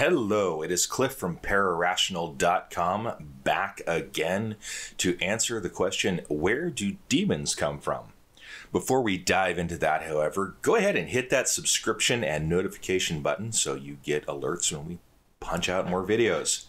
Hello, it is Cliff from Pararational.com back again to answer the question, where do demons come from? Before we dive into that, however, go ahead and hit that subscription and notification button so you get alerts when we punch out more videos.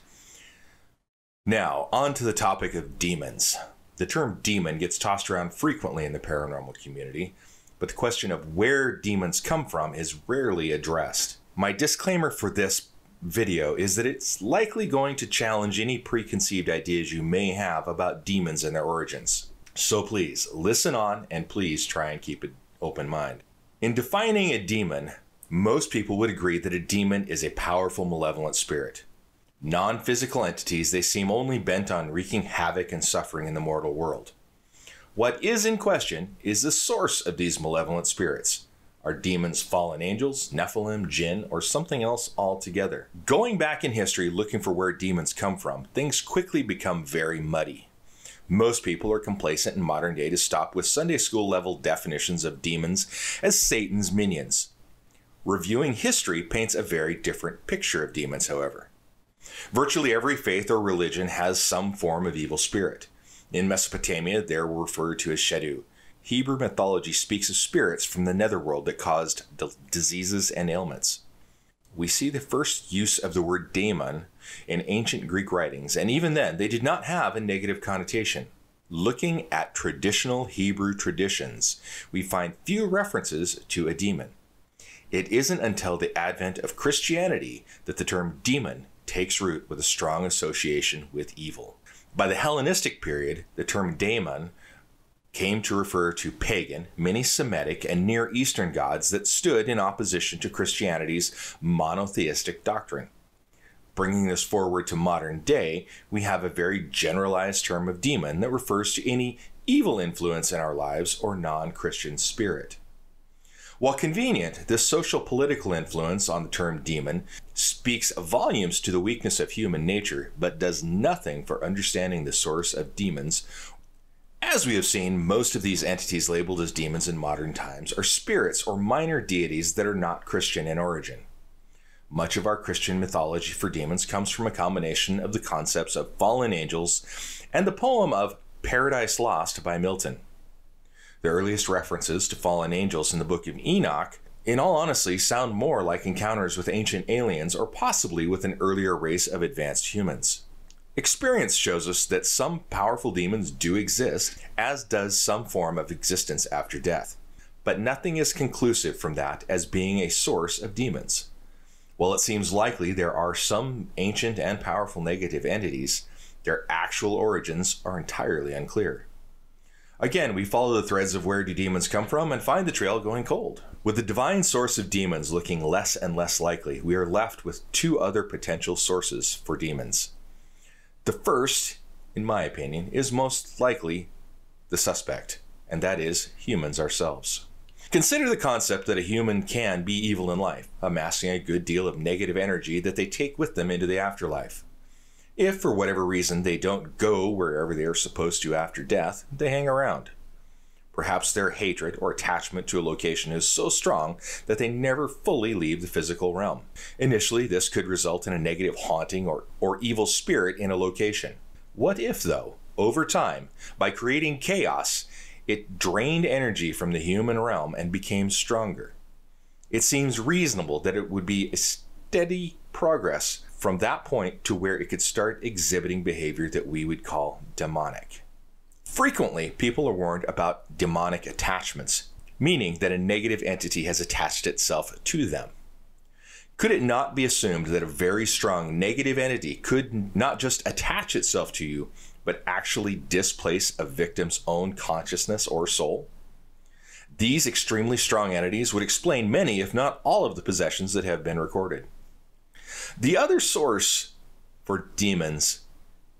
Now, on to the topic of demons. The term demon gets tossed around frequently in the paranormal community, but the question of where demons come from is rarely addressed. My disclaimer for this video is that it's likely going to challenge any preconceived ideas you may have about demons and their origins. So please listen on and please try and keep an open mind. In defining a demon, most people would agree that a demon is a powerful malevolent spirit. Non-physical entities, they seem only bent on wreaking havoc and suffering in the mortal world. What is in question is the source of these malevolent spirits. Are demons fallen angels, Nephilim, jinn, or something else altogether? Going back in history looking for where demons come from, things quickly become very muddy. Most people are complacent in modern day to stop with Sunday school level definitions of demons as Satan's minions. Reviewing history paints a very different picture of demons, however. Virtually every faith or religion has some form of evil spirit. In Mesopotamia, they were referred to as Shadu. Hebrew mythology speaks of spirits from the netherworld that caused diseases and ailments. We see the first use of the word daemon in ancient Greek writings, and even then, they did not have a negative connotation. Looking at traditional Hebrew traditions, we find few references to a demon. It isn't until the advent of Christianity that the term demon takes root with a strong association with evil. By the Hellenistic period, the term daemon came to refer to pagan, many Semitic, and Near Eastern gods that stood in opposition to Christianity's monotheistic doctrine. Bringing this forward to modern day, we have a very generalized term of demon that refers to any evil influence in our lives or non-Christian spirit. While convenient, this social-political influence on the term demon speaks volumes to the weakness of human nature, but does nothing for understanding the source of demons. As we have seen, most of these entities labeled as demons in modern times are spirits or minor deities that are not Christian in origin. Much of our Christian mythology for demons comes from a combination of the concepts of fallen angels and the poem of Paradise Lost by Milton. The earliest references to fallen angels in the Book of Enoch, in all honesty, sound more like encounters with ancient aliens or possibly with an earlier race of advanced humans. Experience shows us that some powerful demons do exist, as does some form of existence after death. But nothing is conclusive from that as being a source of demons. While it seems likely there are some ancient and powerful negative entities, their actual origins are entirely unclear. Again, we follow the threads of where do demons come from and find the trail going cold. With the divine source of demons looking less and less likely, we are left with two other potential sources for demons. The first, in my opinion, is most likely the suspect, and that is humans ourselves. Consider the concept that a human can be evil in life, amassing a good deal of negative energy that they take with them into the afterlife. If, for whatever reason, they don't go wherever they are supposed to after death, they hang around. Perhaps their hatred or attachment to a location is so strong that they never fully leave the physical realm. Initially, this could result in a negative haunting or evil spirit in a location. What if, though, over time, by creating chaos, it drained energy from the human realm and became stronger? It seems reasonable that it would be a steady progress from that point to where it could start exhibiting behavior that we would call demonic. Frequently, people are warned about demonic attachments, meaning that a negative entity has attached itself to them. Could it not be assumed that a very strong negative entity could not just attach itself to you, but actually displace a victim's own consciousness or soul? These extremely strong entities would explain many, if not all, of the possessions that have been recorded. The other source for demons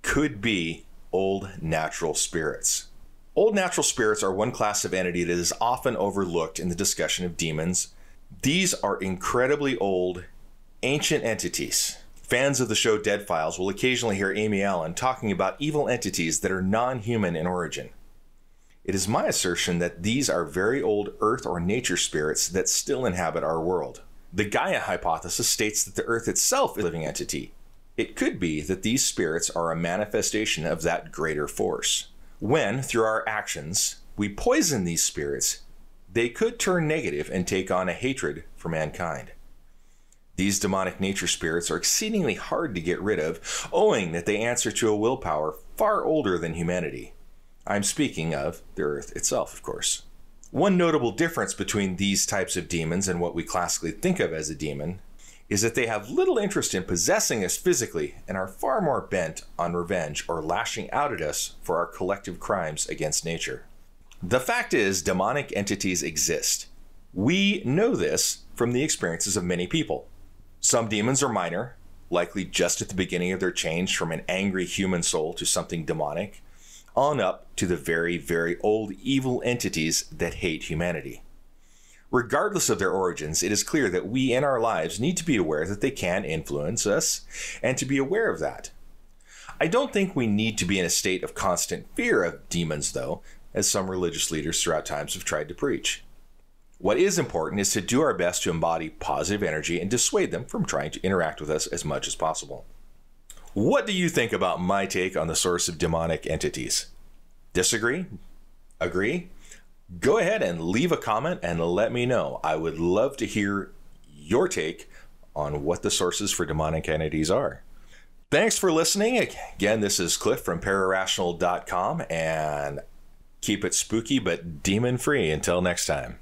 could be old natural spirits. Old natural spirits are one class of entity that is often overlooked in the discussion of demons. These are incredibly old, ancient entities. Fans of the show Dead Files will occasionally hear Amy Allen talking about evil entities that are non-human in origin. It is my assertion that these are very old earth or nature spirits that still inhabit our world. The Gaia hypothesis states that the Earth itself is a living entity. It could be that these spirits are a manifestation of that greater force. When, through our actions, we poison these spirits, they could turn negative and take on a hatred for mankind. These demonic nature spirits are exceedingly hard to get rid of, owing that they answer to a willpower far older than humanity. I'm speaking of the Earth itself, of course. One notable difference between these types of demons and what we classically think of as a demon is that they have little interest in possessing us physically and are far more bent on revenge or lashing out at us for our collective crimes against nature. The fact is, demonic entities exist. We know this from the experiences of many people. Some demons are minor, likely just at the beginning of their change from an angry human soul to something demonic, on up to the very, very old evil entities that hate humanity. Regardless of their origins, it is clear that we in our lives need to be aware that they can influence us and to be aware of that. I don't think we need to be in a state of constant fear of demons, though, as some religious leaders throughout times have tried to preach. What is important is to do our best to embody positive energy and dissuade them from trying to interact with us as much as possible. What do you think about my take on the source of demonic entities? Disagree? Agree? Go ahead and leave a comment and let me know. I would love to hear your take on what the sources for demonic entities are. Thanks for listening. Again, this is Cliff from Pararational.com, and keep it spooky but demon free until next time.